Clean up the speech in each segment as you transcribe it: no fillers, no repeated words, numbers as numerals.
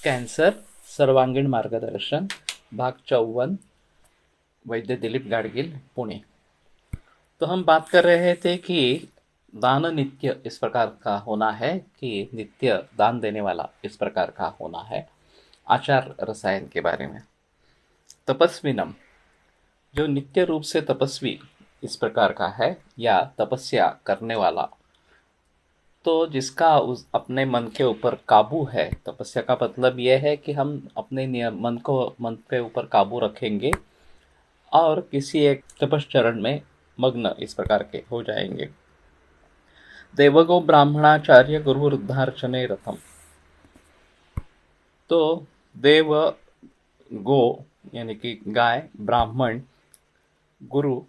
Cancer सर्वांगीण मार्गदर्शन भाग 54 वैद्य दिलीप गाडगिल पुणे। तो हम बात कर रहे थे कि दान नित्य इस प्रकार का होना है कि नित्य दान देने वाला इस प्रकार का होना है। आचार रसायन के बारे में तपस्विनम जो नित्य रूप से तपस्वी इस प्रकार का है या तपस्या करने वाला, तो जिसका उस अपने मन के ऊपर काबू है। तपस्या का मतलब यह है कि हम अपने मन के ऊपर काबू रखेंगे और किसी एक तपश्चरण में मग्न इस प्रकार के हो जाएंगे। देवगो ब्राह्मणाचार्य गुरु वृद्धार्चने रथम। तो देव, गो यानी कि गाय, ब्राह्मण, गुरु,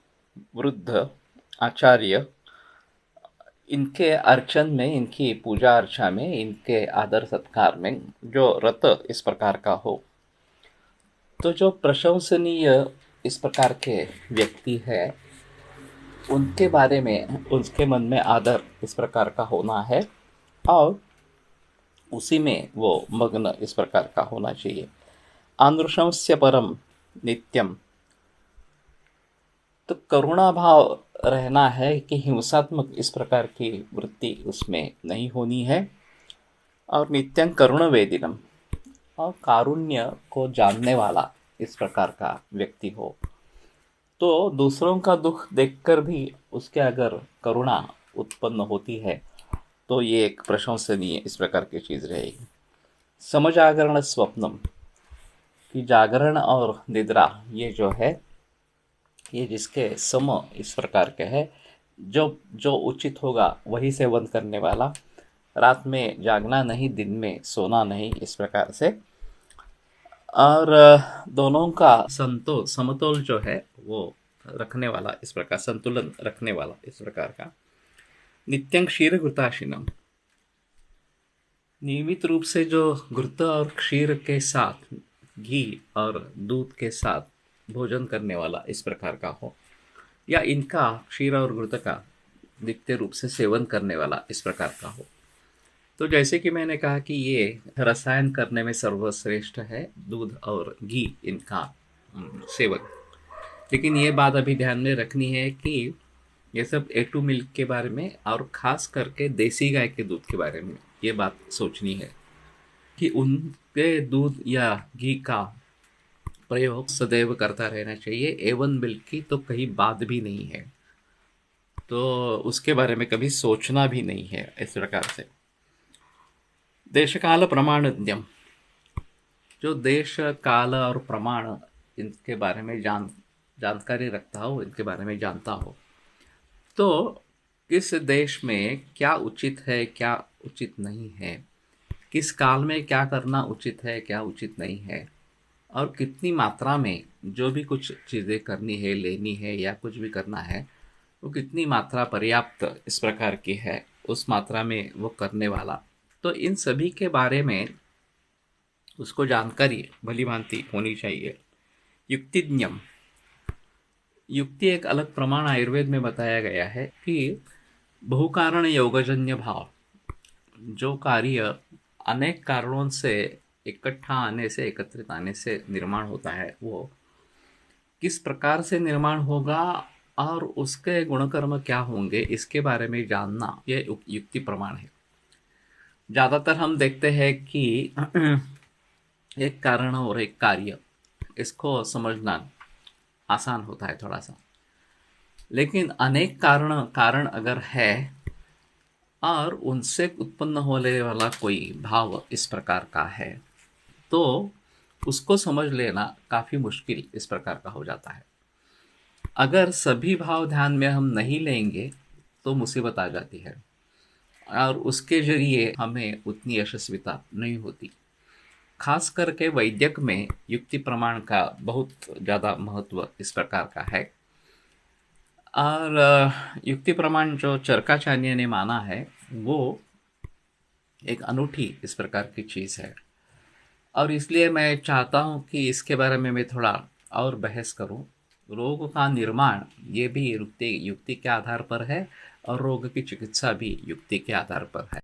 वृद्ध, आचार्य, इनके अर्चन में, इनकी पूजा अर्चा में, इनके आदर सत्कार में जो रत इस प्रकार का हो, तो जो प्रशंसनीय इस प्रकार के व्यक्ति है, उनके बारे में उसके मन में आदर इस प्रकार का होना है और उसी में वो मग्न इस प्रकार का होना चाहिए। आनृशंस्य परम नित्यम, तो करुणा भाव रहना है कि हिंसात्मक इस प्रकार की वृत्ति उसमें नहीं होनी है। और नित्यं करुण वेदिनम, और कारुण्य को जानने वाला इस प्रकार का व्यक्ति हो, तो दूसरों का दुख देखकर भी उसके अगर करुणा उत्पन्न होती है तो ये एक प्रशंसनीय इस प्रकार की चीज़ रहेगी। समजागरण स्वप्नम, कि जागरण और निद्रा ये जो है, ये जिसके सम इस प्रकार के है, जो जो उचित होगा वही सेवन करने वाला, रात में जागना नहीं, दिन में सोना नहीं, इस प्रकार से। और दोनों का समतोल जो है वो रखने वाला, इस प्रकार संतुलन रखने वाला इस प्रकार का। नित्यं क्षीर घृताशिनम, नियमित रूप से जो घृत और क्षीर के साथ, घी और दूध के साथ भोजन करने वाला इस प्रकार का हो, या इनका क्षीर और घृत का नित्य रूप से सेवन करने वाला इस प्रकार का हो। तो जैसे कि मैंने कहा कि ये रसायन करने में सर्वश्रेष्ठ है दूध और घी, इनका सेवन। लेकिन ये बात अभी ध्यान में रखनी है कि ये सब A2 मिल्क के बारे में और ख़ास करके देसी गाय के दूध के बारे में ये बात सोचनी है कि उनके दूध या घी का प्रयोग सदैव करता रहना चाहिए। A1 मिल्क की तो कहीं बात भी नहीं है, तो उसके बारे में कभी सोचना भी नहीं है इस प्रकार से। देश काल प्रमाणज्ञम, जो देश काल और प्रमाण इनके बारे में जानकारी रखता हो, इनके बारे में जानता हो, तो किस देश में क्या उचित है, क्या उचित नहीं है, किस काल में क्या करना उचित है, क्या उचित नहीं है, और कितनी मात्रा में जो भी कुछ चीज़ें करनी है, लेनी है या कुछ भी करना है, वो कितनी मात्रा पर्याप्त इस प्रकार की है, उस मात्रा में वो करने वाला। तो इन सभी के बारे में उसको जानकारी भली भांति होनी चाहिए। युक्तिज्ञम, युक्ति एक अलग प्रमाण आयुर्वेद में बताया गया है कि बहुकारण योगजन्य भाव, जो कार्य अनेक कारणों से इकट्ठा आने से, एकत्रित आने से निर्माण होता है, वो किस प्रकार से निर्माण होगा और उसके गुणकर्म क्या होंगे, इसके बारे में जानना ये युक्ति प्रमाण है। ज़्यादातर हम देखते हैं कि एक कारण और एक कार्य, इसको समझना आसान होता है थोड़ा सा, लेकिन अनेक कारण अगर है और उनसे उत्पन्न होने वाला कोई भाव इस प्रकार का है, तो उसको समझ लेना काफ़ी मुश्किल इस प्रकार का हो जाता है। अगर सभी भाव ध्यान में हम नहीं लेंगे तो मुसीबत आ जाती है और उसके जरिए हमें उतनी यशस्विता नहीं होती। खास करके वैद्यक में युक्ति प्रमाण का बहुत ज़्यादा महत्व इस प्रकार का है। और युक्ति प्रमाण जो चरकाचार्य ने माना है वो एक अनूठी इस प्रकार की चीज़ है, और इसलिए मैं चाहता हूँ कि इसके बारे में मैं थोड़ा और बहस करूँ। रोग का निर्माण ये भी युक्ति के आधार पर है और रोग की चिकित्सा भी युक्ति के आधार पर है।